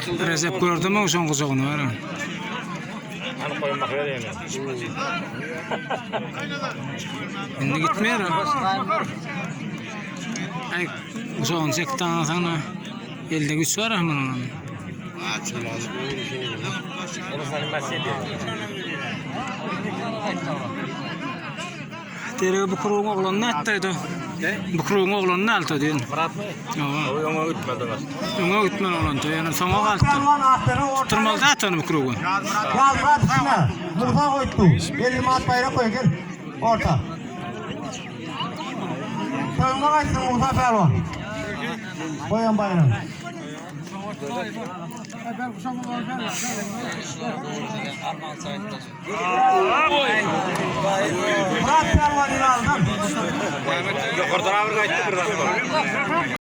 Rezep gördüm o son kuzağını var. Hani koymak öyle yani. Şimdi gitmiyor. Ay, son sektan sana elde güç var ama onun. Onu sana bahsediyor. Tere bu kuruğun oğlan ne attıydı? Bu kuruğun oğlan ne aldı diyorsun? Murat mı? Yok. O ona gitmedi var. Ona gitmen oğlan diyor. Yani sonra kalktı. Tutturmalı da attı onu bu kuruğu. Yazlar dışına. Musa koydu. Elim at bayrak koy gel. Orta. Sönme kaçsın Musa Pelvan. Koyan bayrak. Murat Pelvan ile aldım. Yukarıdan ağır kayıttı buradan.